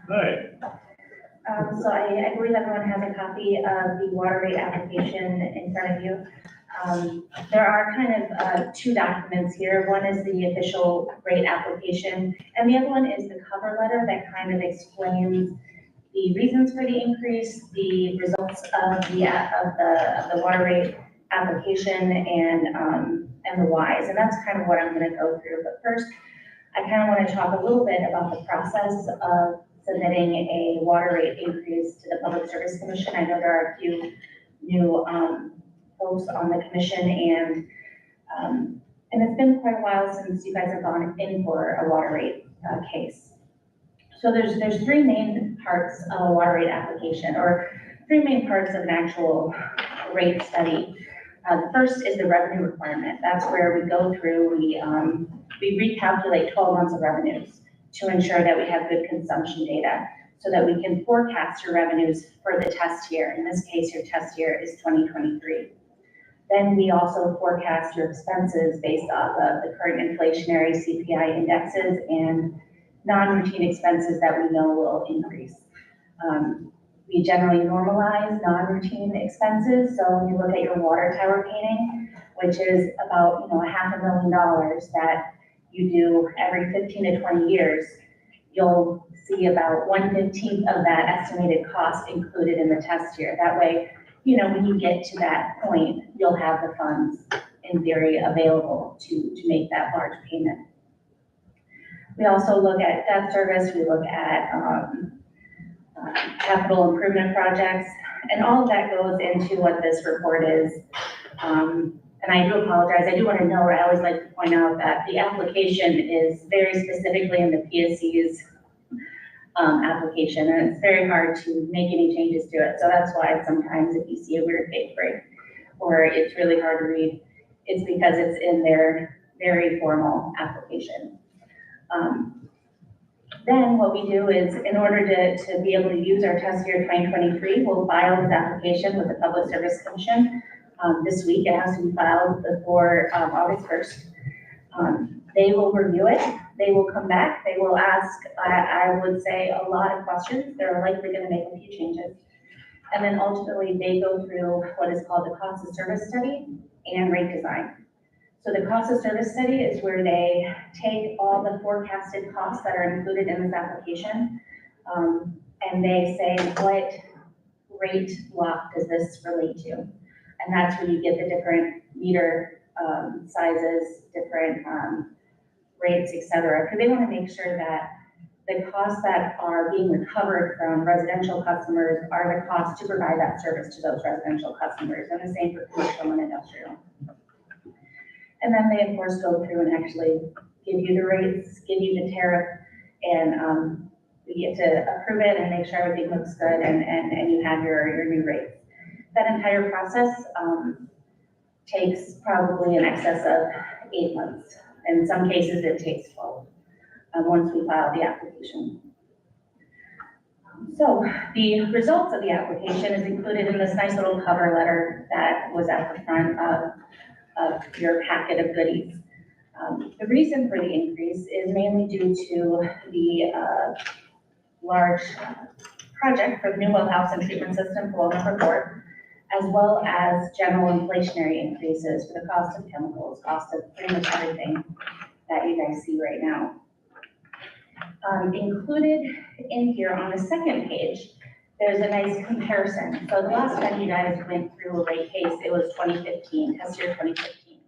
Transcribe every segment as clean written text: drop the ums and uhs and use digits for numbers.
Hi. So I believe everyone has a copy of the water rate application in front of you. There are kind of two documents here. One is the official rate application, and the other one is the cover letter that kind of explains the reasons for the increase, the results of the water rate application, and the whys. And that's kind of what I'm going to go through. But first, I kind of want to talk a little bit about the process of submitting a water rate increase to the Public Service Commission. I know there are a few new folks on the commission, and it's been quite a while since you guys have gone in for a water rate case. So there's three main parts of a water rate application, or three main parts of an actual rate study. The first is the revenue requirement. That's where we go through, we recalculate 12 months of revenues to ensure that we have good consumption data so that we can forecast your revenues for the test year. In this case, your test year is 2023. Then we also forecast your expenses based off of the current inflationary CPI indexes and non-routine expenses that we know will increase. We generally normalize non-routine expenses. So when you look at your water tower painting, which is about $500,000 that you do every 15 to 20 years, you'll see about 1/15 of that estimated cost included in the test year. That way, when you get to that point, you'll have the funds in theory available to make that large payment. We also look at debt service, we look at capital improvement projects, and all of that goes into what this report is. And I do apologize, I do want to note, I always like to point out that the application is very specifically in the PSC's application, and it's very hard to make any changes to it. So that's why sometimes if you see a weird page break, or it's really hard to read, it's because it's in their very formal application. Then what we do is, in order to be able to use our test year 2023, we'll file this application with the Public Service Commission. This week, it has to be filed before August 1st. They will review it. They will come back. They will ask, I would say, a lot of questions. They're likely going to make a few changes. And then ultimately, they go through what is called the cost of service study and rate design. So the cost of service study is where they take all the forecasted costs that are included in this application, and they say, what rate block does this relate to? And that's where you get the different meter sizes, different rates, et cetera, because they want to make sure that the costs that are being recovered from residential customers are the costs to provide that service to those residential customers, and the same for commercial and industrial. And then they, of course, go through and actually give you the rates, give you the tariff, and we get to approve it and make sure everything looks good, and you have your new rates. That entire process takes probably in excess of 8 months. In some cases, it takes 12 once we file the application. So the results of the application is included in this nice little cover letter that was at the front of your packet of goodies. The reason for the increase is mainly due to the large project for the new well house and treatment system for well number 4, as well as general inflationary increases for the cost of chemicals, cost of pretty much everything that you guys see right now. Included in here on the second page, there's a nice comparison. So the last time you guys went through a rate case, it was 2015, test year 2015.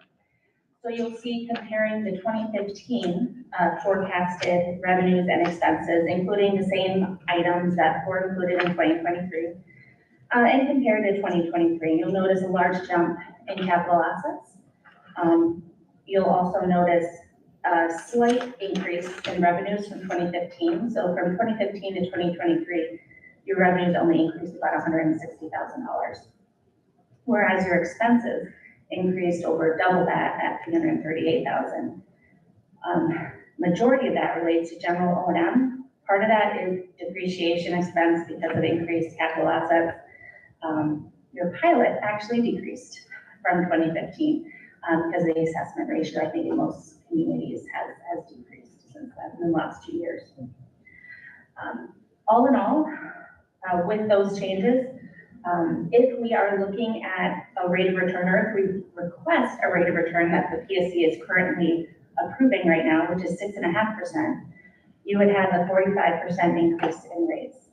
So you'll see comparing the 2015 forecasted revenues and expenses, including the same items that were included in 2023, and compared to 2023. You'll notice a large jump in capital assets. You'll also notice a slight increase in revenues from 2015. So from 2015 to 2023, your revenues only increased about $160,000, whereas your expenses increased over double that at $338,000. Majority of that relates to general O&M. Part of that is depreciation expense because of increased capital assets. Your pilot actually decreased from 2015 because the assessment ratio, I think, in most communities has decreased since then in the last 2 years. All in all, with those changes, if we are looking at a rate of return, or if we request a rate of return that the PSC is currently approving right now, which is 6.5%, you would have a 45% increase in rates.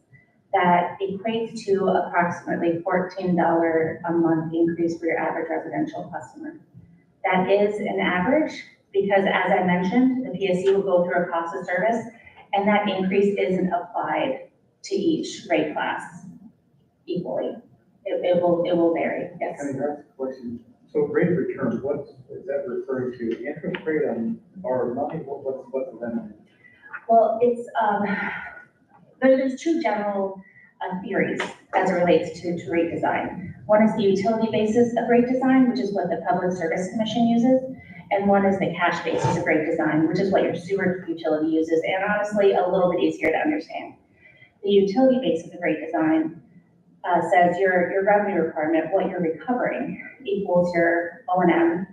That equates to approximately $14 a month increase for your average residential customer. That is an average because, as I mentioned, the PSC will go through a cost of service, and that increase isn't applied to each rate class equally. It will vary, yes. Can I ask a question? So rate of return, what is that referring to? Interest rate on our money? What's the limit? Well, it's, there's two general theories as it relates to rate design. One is the utility basis of rate design, which is what the Public Service Commission uses, and one is the cash basis of rate design, which is what your sewer utility uses, and honestly, a little bit easier to understand. The utility basis of rate design says your revenue requirement, what you're recovering, equals your O&M,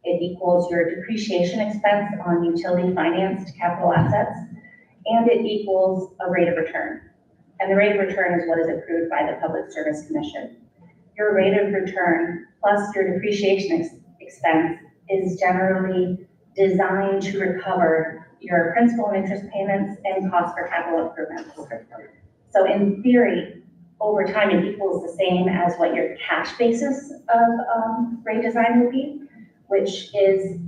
it equals your depreciation expense on utility financed capital assets, and it equals a rate of return. And the rate of return is what is approved by the Public Service Commission. Your rate of return plus your depreciation expense is generally designed to recover your principal and interest payments and cost for capital improvements. Okay. So in theory, over time, it equals the same as what your cash basis of rate design would be, which is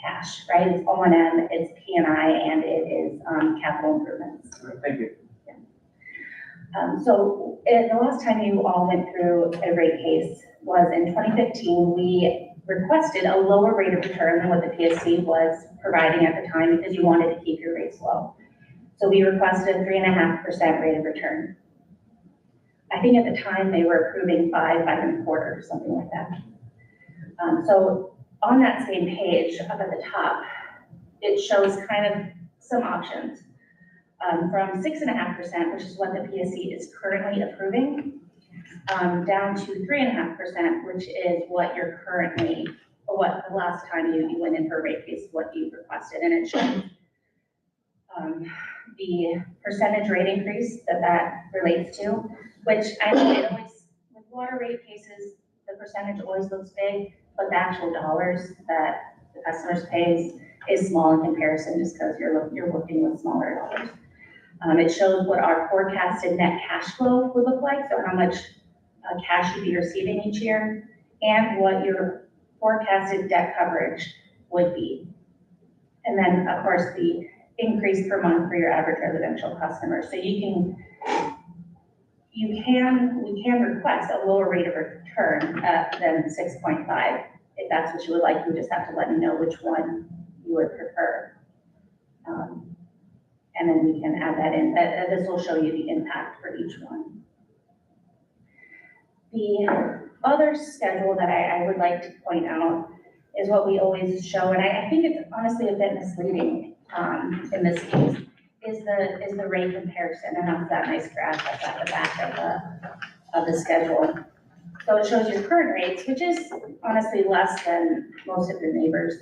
cash, right? It's O&M, it's P&I, and it is capital improvements. Thank you. So the last time you all went through a rate case was in 2015. We requested a lower rate of return than what the PSC was providing at the time because you wanted to keep your rates low. So we requested a 3.5% rate of return. I think at the time they were approving 5.25, something like that. So on that same page up at the top, it shows kind of some options. From 6.5%, which is what the PSC is currently approving, down to 3.5%, which is what you're currently, or what the last time you went in for a rate case, what you requested, and it shows the percentage rate increase that relates to, which I know it always, with water rate cases, the percentage always looks big, but the actual dollars that the customers pays is small in comparison just because you're working with smaller dollars. It shows what our forecasted net cash flow would look like, so how much cash you'd be receiving each year, and what your forecasted debt coverage would be. And then, of course, the increase per month for your average residential customer. So we can request a lower rate of return than 6.5. If that's what you would like, you just have to let me know which one you would prefer. And then we can add that in. This will show you the impact for each one. The other schedule that I would like to point out is what we always show, and I think it's honestly a bit misleading in this case, is the rate comparison, and that's that nice graph that's at the back of the schedule. So it shows your current rates, which is honestly less than most of your neighbors,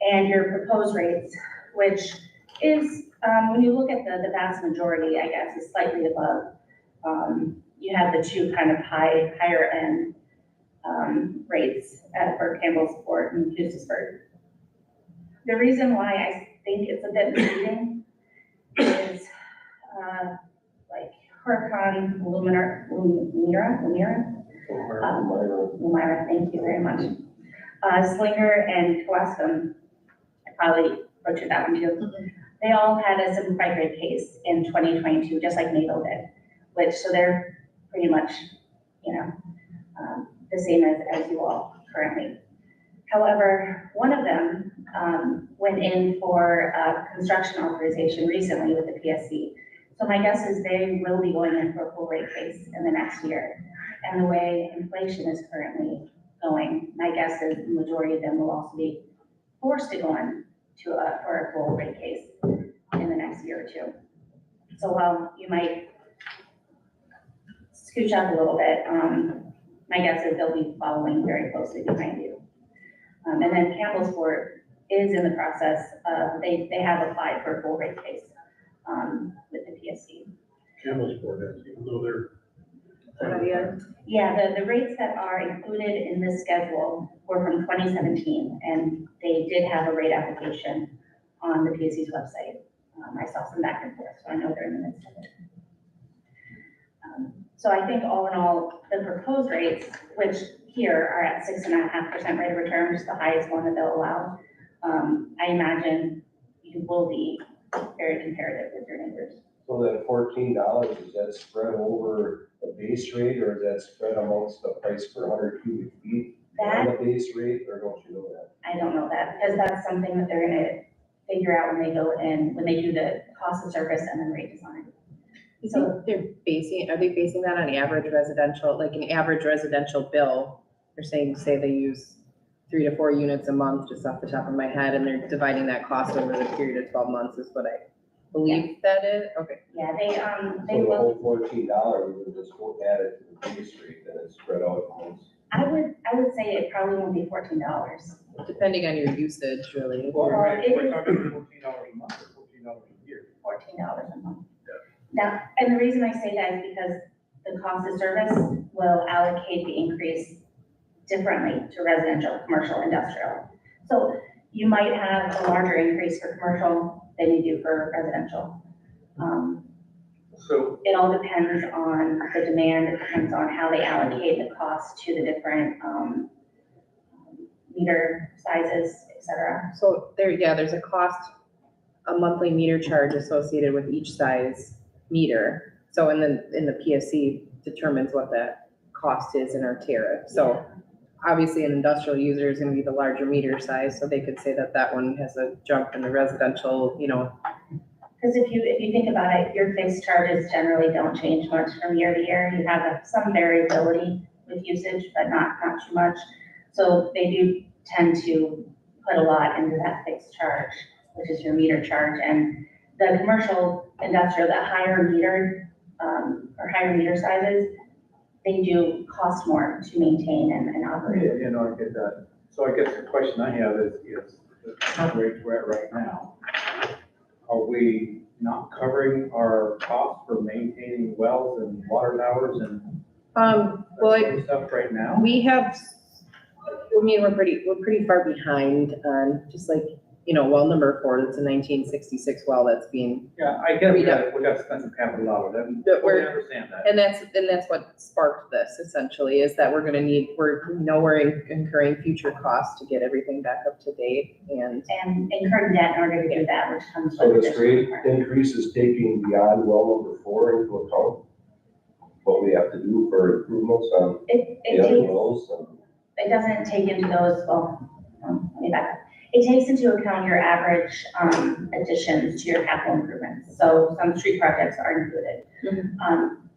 and your proposed rates, which is, when you look at the vast majority, I guess, is slightly above. You have the two kind of higher end rates for Campbellsport and Houstonburg. The reason why I think it's a bit misleading is like Huracan, Lumira, thank you very much. Slinger and Kewaskum, I probably butchered that one too. They all had a simplified rate case in 2022, just like Naval did, so they're pretty much, the same as you all currently. However, one of them went in for construction authorization recently with the PSC. So my guess is they will be going in for a full rate case in the next year. And the way inflation is currently going, my guess is the majority of them will also be forced to go in for a full rate case in the next year or two. So while you might scooch up a little bit, my guess is they'll be following very closely behind you. And then Campbellsport is in the process of, they have applied for a full rate case with the PSC. Campbellsport has, even though they're. Yeah, the rates that are included in this schedule were from 2017, and they did have a rate application on the PSC's website. I saw some back and forth, so I know they're in the midst of it. So I think all in all, the proposed rates, which here are at 6.5% rate of return, which is the highest one that they'll allow, I imagine you will be very comparative with your neighbors. So that $14, is that spread over the base rate, or is that spread amongst the price per 100 cubic feet? On the base rate, or don't you know that? I don't know that, because that's something that they're gonna figure out when they go in, when they do the cost of service and then rate design. So are they basing that on average residential, like an average residential bill? They're saying, say they use 3 to 4 units a month, just off the top of my head, and they're dividing that cost over the period of 12 months is what I believe that is, okay. Yeah, they So the will, whole $14, we would just go add it to the base rate, and it's spread out amongst. I would say it probably won't be $14. Depending on your usage, really. Well, Well, we're it is- talking $14 a month or $14 a year. $14 a month. Now, and the reason I say that is because the cost of service will allocate the increase differently to residential, commercial, industrial. So you might have a larger increase for commercial than you do for residential. So, It all depends on the demand, it depends on how they allocate the cost to the different, meter sizes, et cetera. So there's a cost, a monthly meter charge associated with each size meter. So and then the PSC determines what that cost is in our tariff. So obviously an industrial user is gonna be the larger meter size, so they could say that that one has a jump in the residential, Because if you think about it, your fixed charges generally don't change much from year to year. You have some variability with usage, but not too much. So they do tend to put a lot into that fixed charge, which is your meter charge. And the commercial, industrial, the higher meter, or higher meter sizes, they do cost more to maintain and operate. yeah, I get that. So I guess the question I have is the current rates we're at right now, are we not covering our costs for maintaining wells and water towers and well, that sort of stuff right now? we have, we're pretty far behind on just like, well number 4, that's a 1966 well that's being, Yeah, I get it, we got to spend some capital out of it, That we're- I understand that. and that's what sparked this essentially, is that we're incurring future costs to get everything back up to date and. And incur debt in order to do that, which comes So with this rate additional requirements. increase is taking beyond well number 4 into account? What we have to do for improvements on It the other takes, wells? it doesn't take into those, let me back up. It takes into account your average, additions to your capital improvements. So some street projects are included.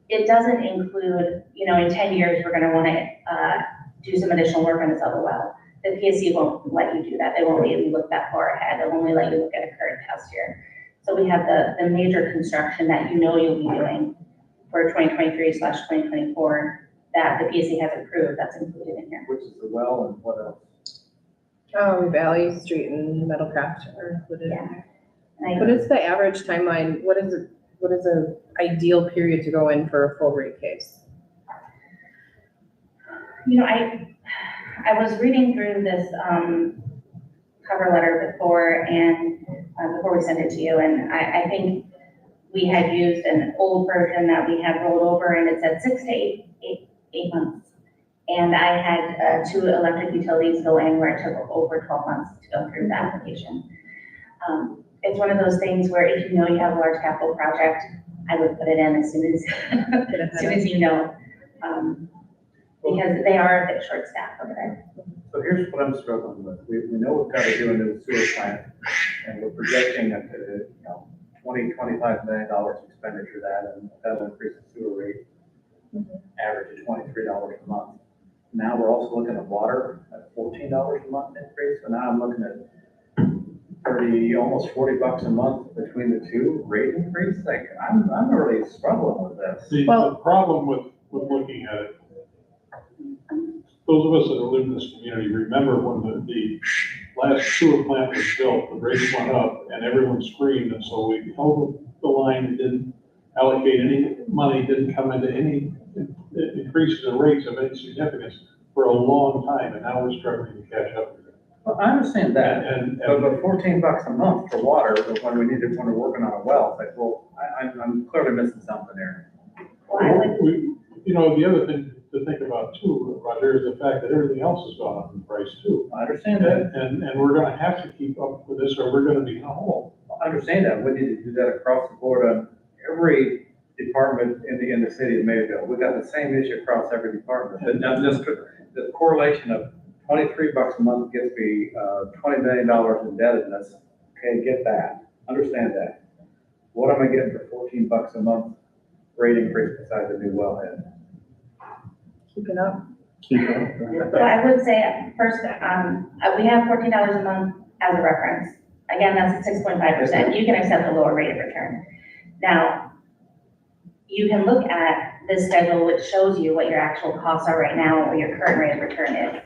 It doesn't include, in 10 years, we're gonna wanna, do some additional work on this other well. The PSC won't let you do that. They won't let you look that far ahead. They'll only let you look at a current test year. So we have the major construction that you'll be doing for 2023/2024 that the PSC has approved, that's included in here. Which is the well and what else? Valley Street and Meadowcroft are included. Yeah. And What is the average timeline? What is a ideal period to go in for a full rate case? I was reading through this, cover letter before we sent it to you, and I think we had used an old version that we had rolled over, and it said 6 to 8 months. And I had 2 electric utilities go in where it took over 12 months to go through the application. It's one of those things where if you know you have a large capital project, I would put it in as soon as you know. Because they are a bit short staffed over there. So here's what I'm struggling with. We know we've got to do a new sewer plant, and we're projecting a, $25 million expenditure that, and that'll increase the sewer rate, average of $23 a month. Now we're also looking at water at $14 a month increase, so now I'm looking at 30, almost $40 a month between the two rate increase. Like, I'm really struggling with this. The problem with looking at it, those of us that have lived in this community remember when the last sewer plant was built, the rates went up and everyone screamed, and so we held the line and didn't allocate any money, didn't come into any increases in rates of any significance for a long time, and now we're struggling to catch up. Well, I understand that, And, but $14 a month for water, when when we're working on a well, it's like, well, I'm clearly missing something there. Well, I would, you know, the other thing to think about too, Roger, is the fact that everything else has gone up in price too. I understand that, And we're gonna have to keep up with this or we're gonna be in a hole. I understand that, we need to do that across the board on every department in the city of Mayville. We've got the same issue across every department, and now just the correlation of $23 a month gets me, $20 million indebtedness. Okay, get that, understand that. What am I getting for $14 a month rate increase besides the new wellhead? Keeping up. so I would say, first, we have $14 a month as a reference. Again, that's at 6.5%. You can accept a lower rate of return. Now, you can look at this schedule, which shows you what your actual costs are right now, and what your current rate of return is,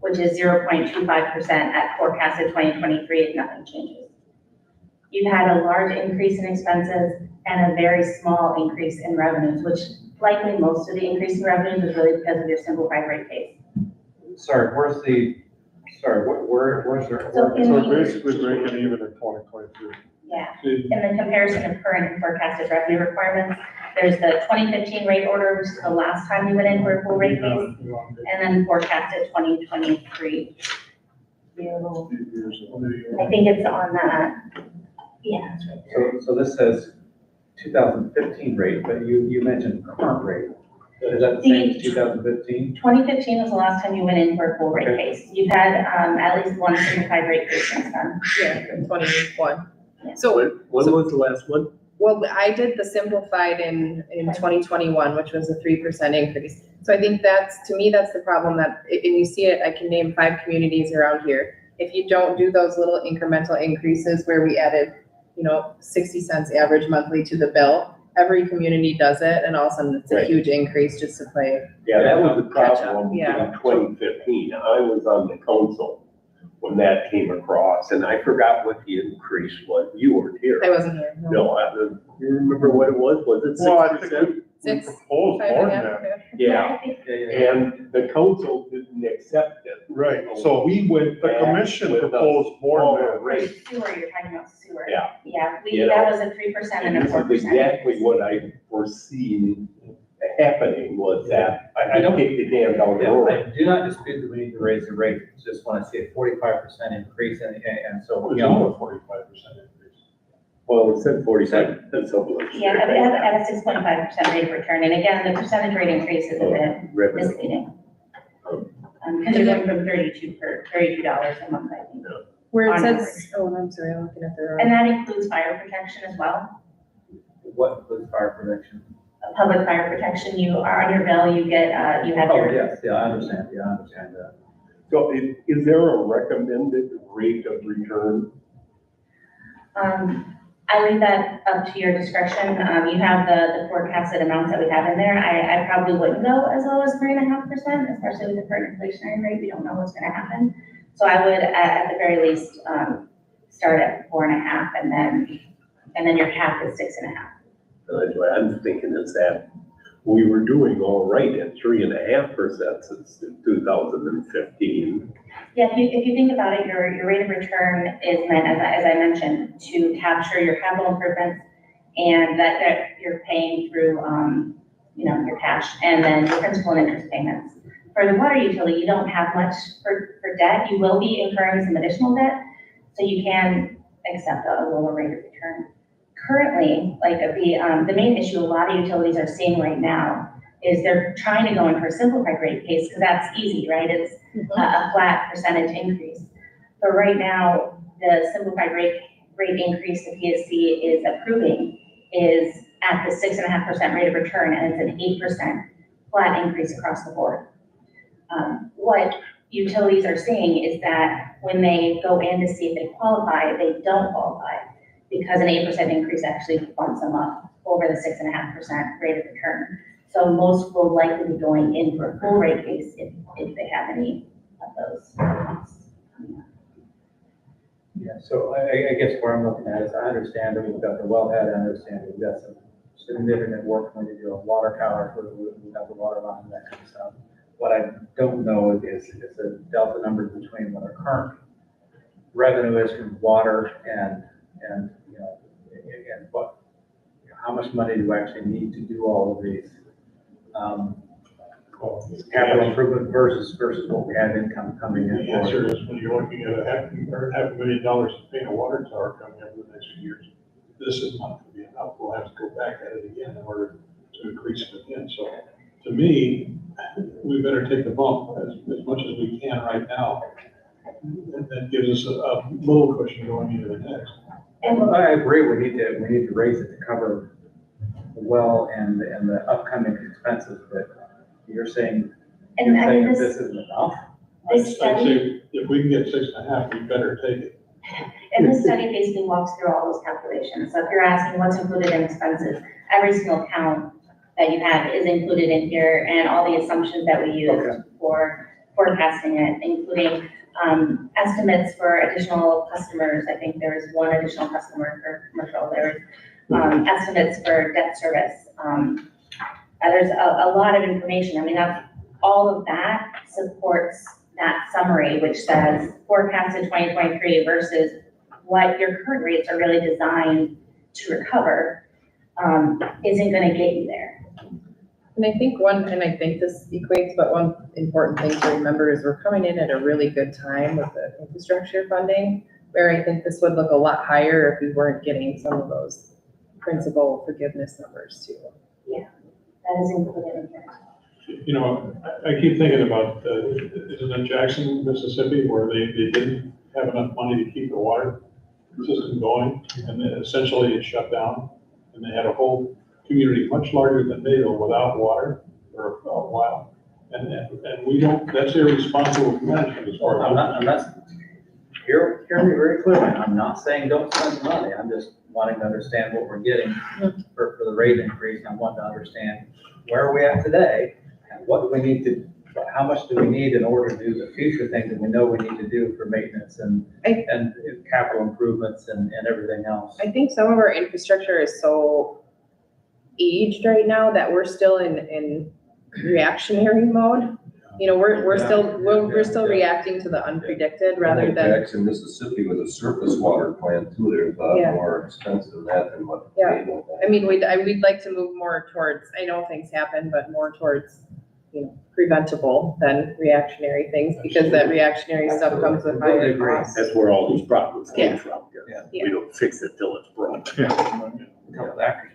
which is 0.25% at forecasted 2023 if nothing changes. You've had a large increase in expenses and a very small increase in revenues, which likely most of the increase in revenues is really because of your simplified rate case. Sorry, where's the So in So the, basically breaking even in 2023. yeah, in the comparison of current and forecasted revenue requirements, there's the 2015 rate order, which is the last time you went in for a full rate case, and then forecasted 2023. I think it's on that. Yeah, it's right there. So this says 2015 rate, but you mentioned current rate. Is that the same as 2015? 2015 was the last time you went in for a full rate Okay. case. You've had, at least one simplified rate case since then. Yeah, in 21. Yeah. So, When was the last one? well, I did the simplified in 2021, which was a 3% increase. So I think that's, to me, that's the problem that, and you see it, I can name 5 communities around here. If you don't do those little incremental increases where we added, 60 cents average monthly to the bill, every community does it, and all of a sudden it's a Right. huge increase just to play. Yeah, that was the Catch up, problem yeah. in 2015. I was on the council when that came across, and I forgot what the increase was. You weren't here. I wasn't here. No, you remember what it was? Was it Well, I think 6%? we 6, proposed 5 more and a than half, that. Yeah, and the council didn't accept it. Right, so we went the back commission with a proposed more than smaller that. rate. Sewer, you're talking about sewer. Yeah. Yeah, You that know, was a 3% and And a this 4%. is exactly what I foreseen happening was that I don't- kicked the can down the Yeah, road. I do not dispute that we need to raise the rate, just want to see a 45% increase and so, It's you know. only a 45% increase. Well, it said 47, that's something. Yeah, at a 6.5% rate of return, and again, the percentage rate increase is a bit Revenue. misleading. Because you're going from $32 a month, I think. Where it On says, oh, I'm sorry, I'm looking at the And wrong. that includes fire protection as well. What includes fire prevention? Public fire protection, you are on your bill, you get, you have Oh, your, yes, yeah, I understand that. So is there a recommended rate of return? I leave that up to your discretion. You have the forecasted amounts that we have in there. I probably wouldn't go as low as 3.5%, especially with the current inflationary rate. We don't know what's gonna happen. So I would, at the very least, start at 4.5 and then your cap is 6.5. That's what I'm thinking is that we were doing all right at 3.5% since 2015. Yeah, if you think about it, your rate of return is meant, as I mentioned, to capture your capital improvements and that you're paying through, your cash and then your principal and interest payments. For the water utility, you don't have much for debt. You will be incurring some additional debt, so you can accept a lower rate of return. Currently, like the main issue a lot of utilities are seeing right now is they're trying to go in for a simplified rate case because that's easy, right? It's a flat percentage increase. But right now, the simplified rate increase the PSC is approving is at the 6.5% rate of return, and it's an 8% flat increase across the board. What utilities are seeing is that when they go in to see if they qualify, they don't qualify because an 8% increase actually bumps them up over the 6.5% rate of return. So most will likely be going in for a full rate case if they have any of those costs. Yeah, so I guess where I'm looking at is I understand that we've got the wellhead, I understand we've got some significant work when we do a water tower, where we have the water line, that kind of stuff. What I don't know is the delta numbers between what our current revenue is from water and, you know, and what, how much money do we actually need to do all of these? Capital improvement versus what we have income coming in. The answer is when you're looking at $500,000 to paint a water tower coming up in the next few years, this is not going to be enough. We'll have to go back at it again in order to increase it again. So to me, we better take the bump as much as we can right now. That gives us a little cushion going into the next. And I agree, we need to raise it to cover the well and the upcoming expenses, but you're saying, And I mean, that this isn't enough? this I'd study, say if we can get 6.5, we better take it. and this study basically walks through all those calculations. So if you're asking what's included in expenses, every single count that you have is included in here, and all the assumptions that we Okay. use for forecasting it, including estimates for additional customers. I think there's one additional customer for commercial. There's estimates for debt service. There's a lot of information. I mean, that's, all of that supports that summary, which says forecasted 2023 versus what your current rates are really designed to recover, isn't gonna get you there. And I think this equates, but one important thing to remember is we're coming in at a really good time with the infrastructure funding, where I think this would look a lot higher if we weren't getting some of those principal forgiveness numbers too. That is included in here. You know, I keep thinking about, isn't it Jackson, Mississippi, where they didn't have enough money to keep the water system going, and then essentially it shut down, and they had a whole community much larger than Mayville without water for a while. And we don't, that's irresponsible management as far as. I'm not, hear me very clearly, I'm not saying don't spend the money, I'm just wanting to understand what we're getting for the rate increase, and I want to understand where are we at today, and what do we need to, how much do we need in order to do the future things that we know we need to do for maintenance and capital improvements and everything else. I think some of our infrastructure is so aged right now that we're still in reactionary mode. You know, we're still reacting to the unpredicted rather than, Jackson, Mississippi with a surface water plant too, there's a Yeah. lot more expensive than that than what. Yeah. Mayville has. I mean, we'd like to move more towards, I know things happen, but more towards, you know, preventable than reactionary things, because that reactionary stuff comes with Completely higher agree. costs. That's where all these problems came Yeah. from. Yeah. We don't fix it till it's broke. Couple actors.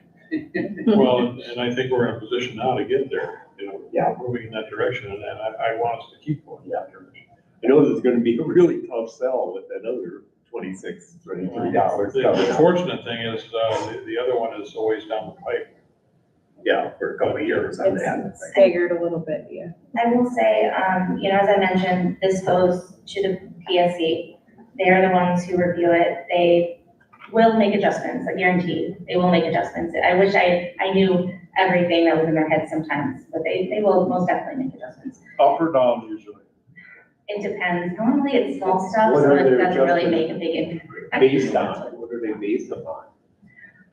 Well, and I think we're in a position now to get there, you know, moving in that direction, and I want us to keep going in that direction. I know there's gonna be a really tough sell with another $26, $23 The coming up. fortunate thing is, the other one is always down the pipe. Yeah, for a couple of years on that. It's staggered a little bit, yeah. I will say, you know, as I mentioned, this goes to the PSC. They're the ones who review it. They will make adjustments, I guarantee. They will make adjustments. I wish I knew everything that was in their head sometimes, but they will most definitely make adjustments. Up or down usually? It depends. Normally it's small stuff, What so are it their doesn't really adjustments? make a big impact. Based on, what are they based upon?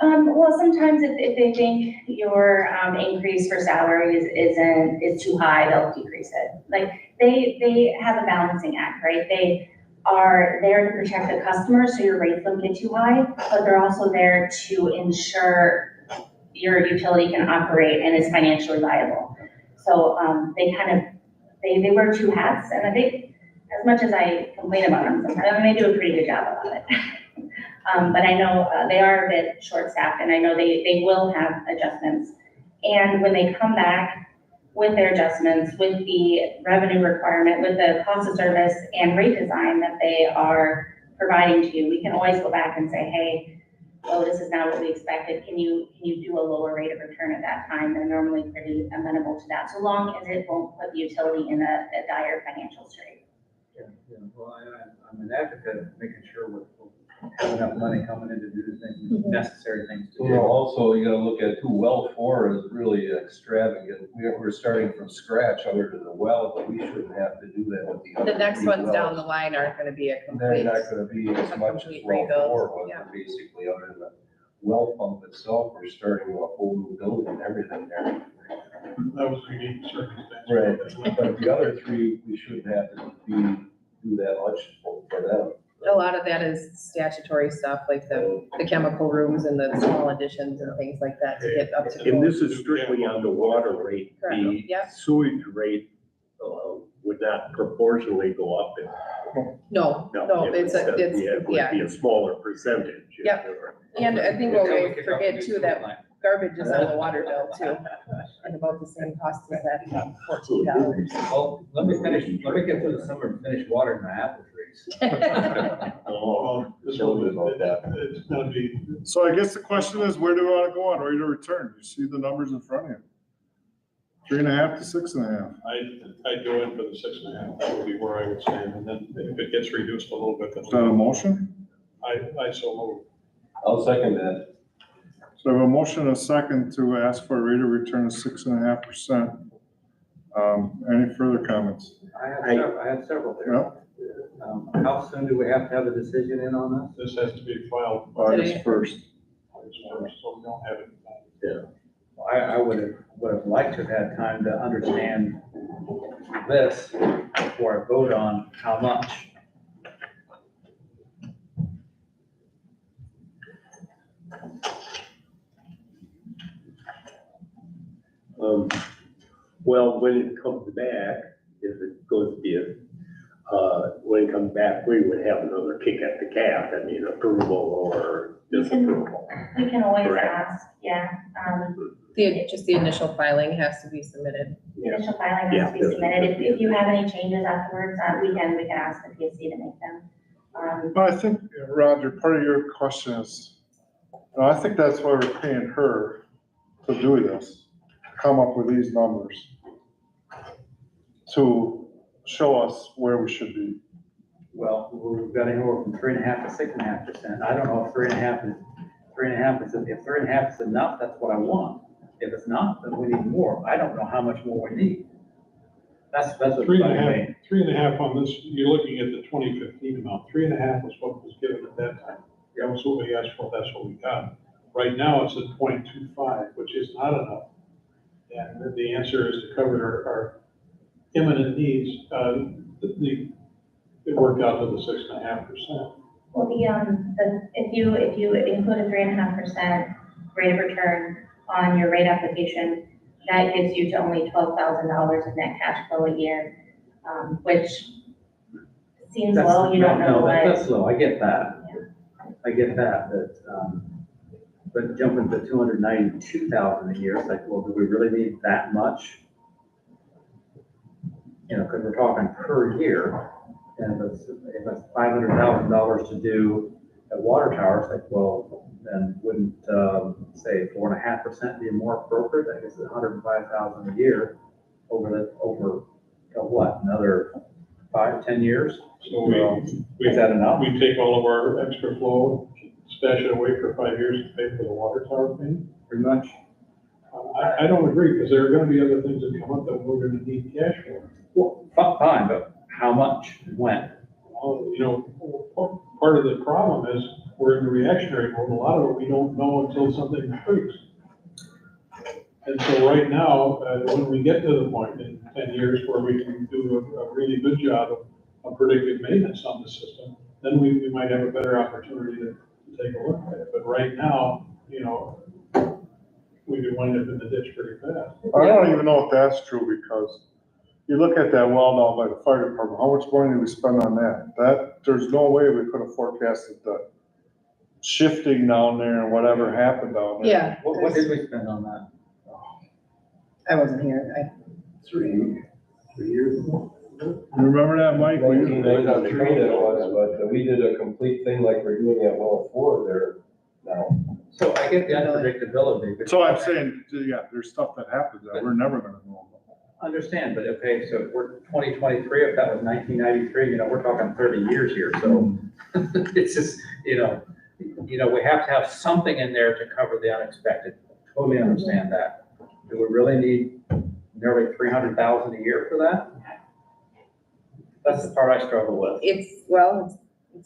Well, sometimes if they think your increase for salaries is too high, they'll decrease it. Like, they have a balancing act, right? They are there to protect the customer, so your rates don't get too high, but they're also there to ensure your utility can operate and is financially viable. So, they wear two hats, and I think, as much as I complain about them sometimes, they do a pretty good job about it. But I know they are a bit short-staffed, and I know they will have adjustments. And when they come back with their adjustments, with the revenue requirement, with the cost of service and rate design that they are providing to you, we can always go back and say, hey, oh, this is not what we expected. Can you do a lower rate of return at that time? They're normally pretty amenable to that, so long as it won't put the utility in a dire financial strait. Yeah, well, I'm an advocate of making sure we have enough money coming in to do the things, necessary things to You know, do. also, you gotta look at too, well 4 is really extravagant. We're starting from scratch under the well, but we shouldn't have to do that with the other. The next three ones down wells. the line aren't gonna be a They're complete, not gonna be as much as complete well rebuild, 4 was, yeah. basically, other than the well pump itself, we're starting a whole new building and everything there. That was a unique circumstance. Right, but the other three, we shouldn't have to do that much for them. A lot of that is statutory stuff, like the chemical rooms and the small additions and things like that to get up to And code. this is strictly on the water rate. Correct, The yep. sewage rate would not proportionally go up. No, It it's would yeah. be a smaller percentage. Yep. And I think what we forget too, that garbage is on the water bill too, and about the same cost as that $14. Well, let me get through the summer and finish watering my apple trees. Well, this Tell me one, about that. it's gonna be, So I guess the question is, where do we want to go on rate of return? You see the numbers in front of you. 3.5 to 6.5. I'd go in for the 6.5, that would be where I would stand, and then if it gets reduced a little bit, then Is that a motion? I so move. I'll second that. So I have a motion and a second to ask for a rate of return of 6.5%. Any further comments? I have several there. Yeah, How soon do we have to have a decision in on this? This has to be filed August 1st. so we don't have it. I would have liked to have had time to understand this before I vote on how much. Well, when it comes back, if it goes to be when it comes back, we would have another kick at the cap, I mean, approval or disapproval. We can always Correct. ask, yeah. Just the initial filing has to be submitted. The initial filing has to be Yeah. submitted. If you have any changes afterwards, we can ask the PSC to make them. But I think, Roger, part of your question is, I think that's why we're paying her to do this, to come up with these numbers, to show us where we should be. Well, we've got anywhere from 3.5 to 6.5%. I don't know if 3.5 is, if 3.5 is enough, that's what I want. If it's not, then we need more. I don't know how much more we need. That's what I 3.5, 3.5 on this, you're looking at the 2015 amount, 3.5 was what was given at that time. That was what we asked for, that's what we got. Right now, it's at 0.25, which is not enough. And the answer is to cover our imminent needs. It worked out to the 6.5%. Well, if you include a 3.5% rate of return on your rate application, that gives you to only $12,000 of net cash flow a year, which seems low, you don't know No, what. that's low, I get that. I get that, but jumping to 292,000 a year, it's like, well, do we really need that much? You know, because we're talking per year, and if it's $500,000 to do a water tower, it's like, well, then wouldn't, say 4.5% be more appropriate? I guess it's 105,000 a year over what, another 5, 10 years? So Is that enough? we take all of our extra flow, stash it away for 5 years to pay for the water tower thing. Pretty much. I don't agree, because there are gonna be other things that come up that we're gonna need cash for. Well, fine, but how much, when? Well, you know, part of the problem is we're in the reactionary mode. A lot of it we don't know until something breaks. And so right now, when we get to the point in 10 years where we can do a really good job of predictive maintenance on the system, then we might have a better opportunity to take a look at it. But right now, you know, we could wind up in the ditch pretty fast. I don't even know if that's true, because you look at that well down by the fire department, how much money did we spend on that? There's no way we could have forecasted the shifting down there and whatever happened down there. Yeah. What did we spend on that? I wasn't here. 3 years ago. You remember that, Mike? 1993 that was, but we did a complete thing like we're doing at well 4 there now. So I get the unpredictability. but- So I'm saying, yeah, there's stuff that happens that we're never gonna know about. Understand, but okay, so if we're 2023, if that was 1993, you know, we're talking 30 years here, so it's just, you know, we have to have something in there to cover the unexpected. Totally understand that. Do we really need nearly 300,000 a year for that? That's the part I struggle with. It's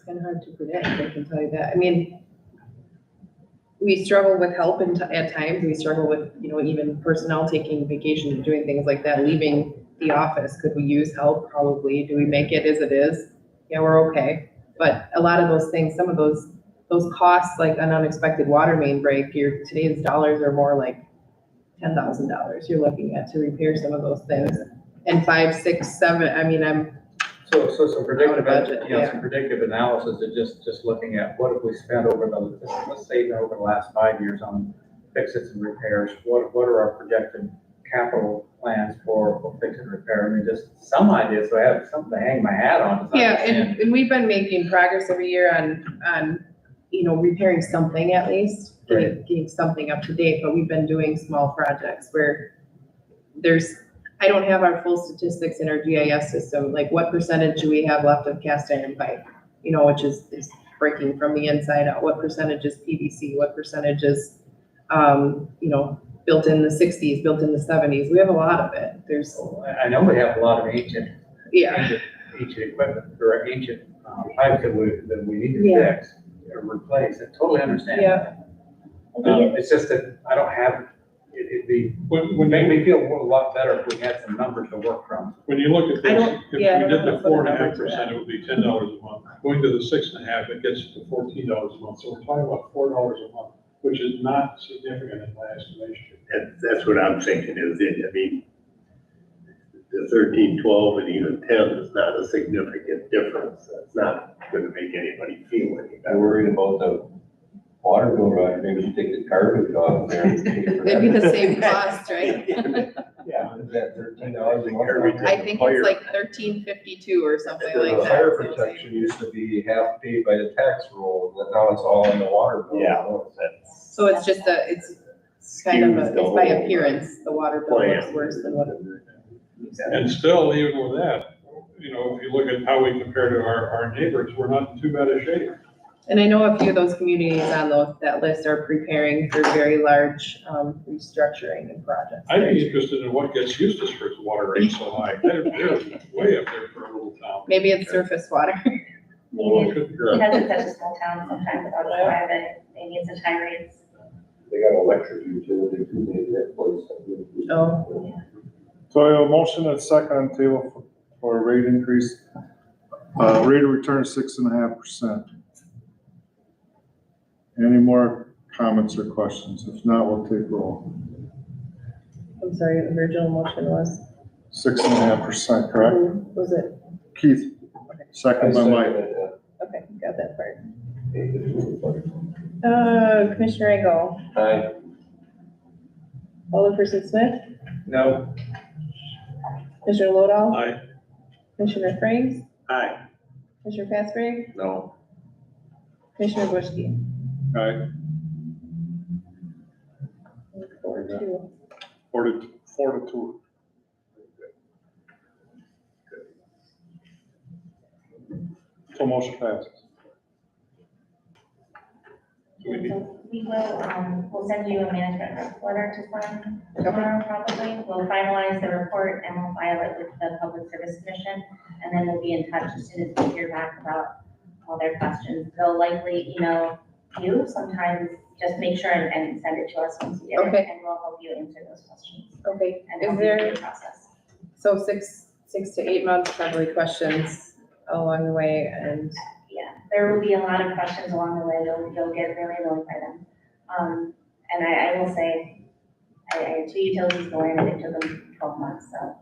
kind of hard to predict, I can tell you that. I mean, we struggle with help at times. We struggle with, you know, even personnel taking vacation and doing things like that, leaving the office. Could we use help? Probably. Do we make it as it is? Yeah, we're okay. But a lot of those things, some of those costs, like an unexpected water main break, today's dollars are more like $10,000 you're looking at to repair some of those things. And 5, 6, 7, I mean, So some predictive, budget, you know, yeah. some predictive analysis is just looking at what have we spent over let's say over the last 5 years on fixes and repairs. What are our projected capital plans for fix and repair? I mean, just some ideas, so I have something to hang my hat on. yeah, and we've been making progress every year on, you know, repairing something at least, getting something up to date, but we've been doing small projects where I don't have our full statistics in our GIS system, like what percentage do we have left of cast iron pipe? You know, which is breaking from the inside out, what percentage is PVC, what percentage is, you know, built in the 60s, built in the 70s, we have a lot of it, I know we have a lot of ancient equipment, or ancient pipes that we need to Yeah. fix or replace. I totally understand. Yeah. It's just that I don't have, it'd When make me feel a lot better if we had some numbers to work from. When you look at I this, don't- if we yeah, I don't did know the what the numbers are 4.5%, it would be $10 a month. Going to the 6.5, it gets to $14 a month. So we're talking about $4 a month, which is not significant in my estimation. That's what I'm thinking is, I mean, the 13, 12, and even 10 is not a significant difference. It's not gonna make anybody feel any I'm better. worried about the water bill, Roger, maybe we should take the garbage off there. and pay for It'd be the that. same cost, right? Yeah, is that $13 a month? I think it's like $13.52 or something like The that. fire protection used to be half paid by the tax roll, but now it's all in the water bill. Yeah. So it's just it's kind of Skews the it's by whole appearance, the water bill looks plan. worse than what it. And still, even with that, you know, if you look at how we compare to our neighbors, we're not in too bad a shape. And I know a few of those communities on that list are preparing for very large restructuring and projects. I'd be interested in what gets Eustisford's water rate so high. They're way up there for a little town. Maybe it's surface water. Maybe Could- because it's such a small town, sometimes without a private, maybe it's a high rates. They got electric utility too, they replace it. Oh. So I have a motion and a second on the table for a rate increase, rate of return 6.5%. Any more comments or questions? If not, we'll take roll. I'm sorry, the original motion was, 6.5%, correct? who was it? Keith, second by Mike. Okay, got that part. Aye. Commissioner Engel, Alderperson Smith, No, Commissioner Lodahl, Aye. Commissioner Franks, Aye. Commissioner Fastberg, No. Commissioner Bushki. Aye. 4-2. 4-2. So motion passes. Do we need- So we will, we'll send you a management letter to sign tomorrow probably. We'll finalize the report and we'll file it with the Public Service Commission. And then we'll be in touch as soon as we hear back about all their questions. They'll likely email you sometimes, just make sure and send it to us once you get it. Okay. And we'll help you answer those questions Okay, and is help you through there, the process. so 6 to 8 months, probably questions along the way, and Yeah, there will be a lot of questions along the way. You'll get really annoyed by them. And I will say, I had 2 utilities going and it took them 12 months, so.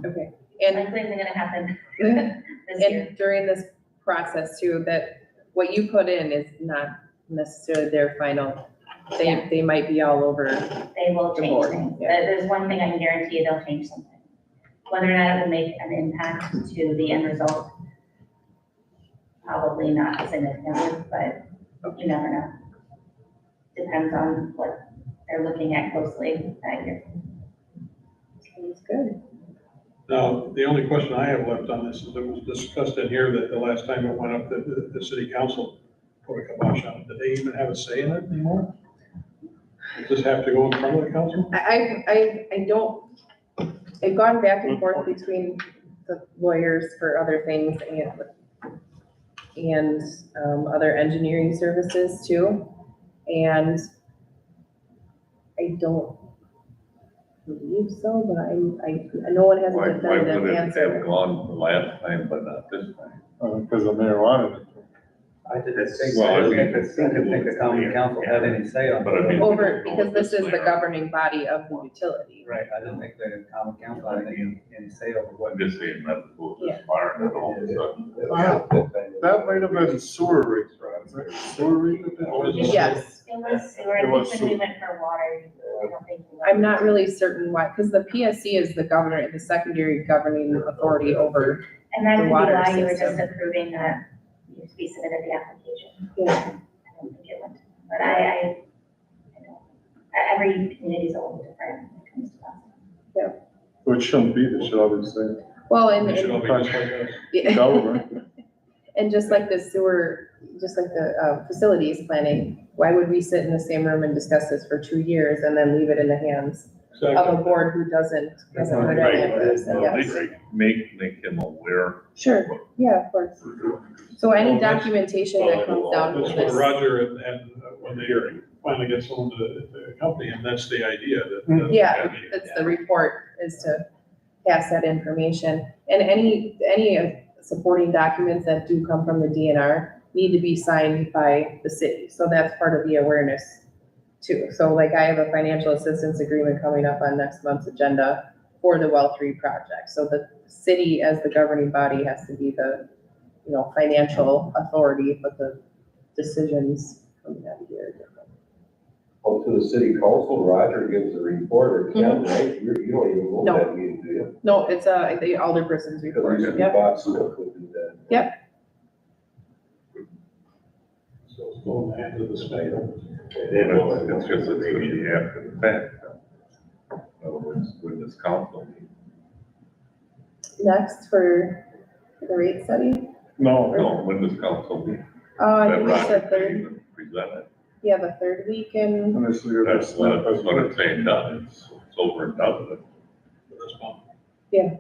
okay. And Likely isn't gonna happen this year. And during this process too, that what you put in is not necessarily their final. They might be all over. They will The change board, things. yeah. There's one thing I can guarantee you, they'll change something. Whether or not it will make an impact to the end result, probably not significantly, but you never know. Depends on what they're looking at closely that year. It's good. Now, the only question I have left on this is it was discussed in here that the last time it went up, the city council put a kibosh on it. Did they even have a say in it anymore? Does this have to go in front of the council? I don't, I've gone back and forth between the lawyers for other things and other engineering services too. And I don't believe so, but no one has Why a definitive would it answer. have gone the last time, but not this time? Because the mayor wanted it. I didn't think, Well, I I didn't mean- think the common council had any say on But I mean- it. Over, because this is the governing body of the utility. Right, I didn't think the common council had any say over what. I'm just saying not to go this far and then all of a sudden. That might have been sewer rates, right? Is that sewer rate that they was? Yes, It was sewer, I It think was when we sewer. went for water, I don't think. we went- I'm not really certain why, because the PSC is the governor, the secondary governing authority over, And that the could be water why you were just system. approving that, we submitted the application. yeah. I don't think it went, but I don't, every community is a little different when it comes to that. Which shouldn't be, they should all be the same. Well, It should all be just like us. yeah. Government. And just like the sewer, just like the facilities planning, why would we sit in the same room and discuss this for 2 years and then leave it in the hands of a board who hasn't heard any of this? And Well, yes. they make him aware. Sure, yeah, of course. So any documentation that comes down to That's what this. Roger and when they finally get someone to accompany him, that's the idea that. Yeah, that's the report, is to pass that information. And any supporting documents that do come from the DNR need to be signed by the city. So that's part of the awareness too. So like I have a financial assistance agreement coming up on next month's agenda for the Well 3 project. So the city as the governing body has to be the, financial authority, but the decisions coming out of here are different. Well, to the city council, Roger gives a report, or Ken, right? You don't even know No. that meeting, do you? No, it's the alderperson's report. Because Yep. Bob Smith would do that. So it's going in the hands of the state. It's just a maybe after the fact. In other words, when this council meeting. Next for the rate study, No, No, when this council meeting. I that think it's the Roger third, even presented. yeah, the third week in, and this is your. That's what I'm saying, done. It's over and done with it. For this month. Yeah,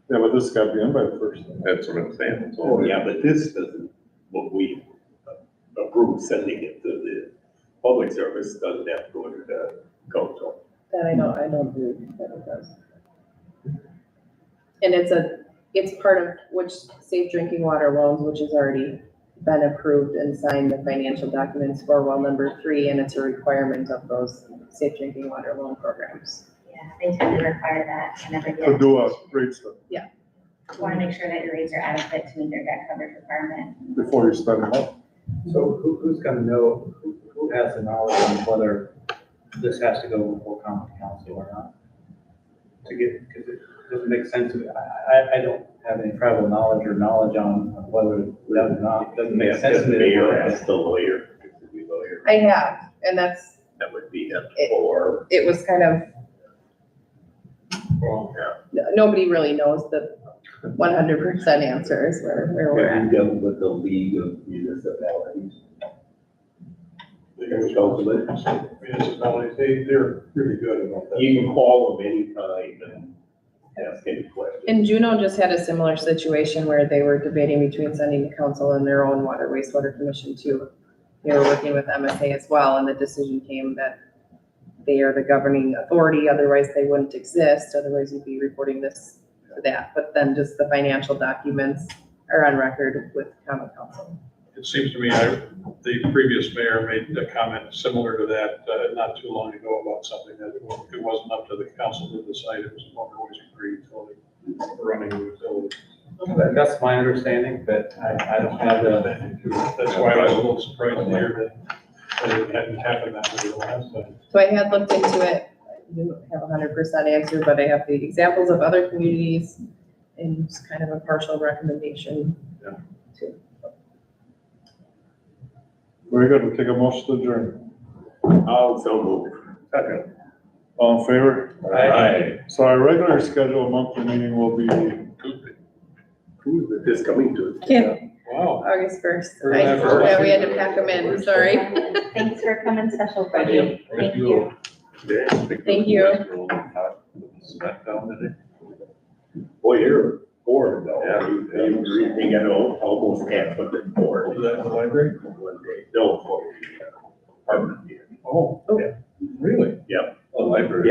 but this got to be in by the first. That's what I'm saying. It's Oh, over. yeah, but this doesn't, what we approve sending it to the public service doesn't have to go to the council. that I don't believe that it does. And it's part of which safe drinking water loans, which has already been approved and signed the financial documents for well number 3, and it's a requirement of those safe drinking water loan programs. Yeah, they tend to require that whenever To you do a rate study want to make sure that your rates are adequate to meet their debt coverage requirement. before you spend them up. So who's gonna know, who has the knowledge on whether this has to go before common council or not? To get, because it doesn't make sense to me. I don't have any tribal knowledge on whether it does or not, doesn't make sense to The me. mayor has the lawyer, the lawyer, I have, and that's, that would be it, or, it was kind of, Well, nobody really knows the 100% answers where we're have at. you dealt with the League of Municipalities? municipalities, they're really good about that. You can call them anytime and ask any question. And Juneau just had a similar situation where they were debating between sending the council and their own water wastewater commission too. They were working with MSA as well, and the decision came that they are the governing authority, otherwise they wouldn't exist, otherwise you'd be reporting this to that. But then just the financial documents are on record with common council. It seems to me, the previous mayor made a comment similar to that, not too long ago about something that it wasn't up to the council to decide, it was more always for utility, running the utility. That's my understanding, but I don't have the, That's why I was a little surprised to hear that it hadn't happened that way the last time. So I had looked into it, I didn't have a 100% answer, but I have the examples of other communities and just kind of a partial recommendation. Yeah. Too. Very good, we'll take a motion to adjourn. Oh, so moved. Second. All in favor? Aye. So our regular scheduled monthly meeting will be Tuesday. This coming Tuesday. Yeah, Wow. August 1st. Or that first. Yeah, we had to pack them in, sorry. Thanks for coming special for you. Thank you. Thank you. Smack down today. Boy, you're bored though. Yeah. You got almost half of it bored. Was that in the library? One day, no, department vehicle. Oh, Yeah. really? Oh, library.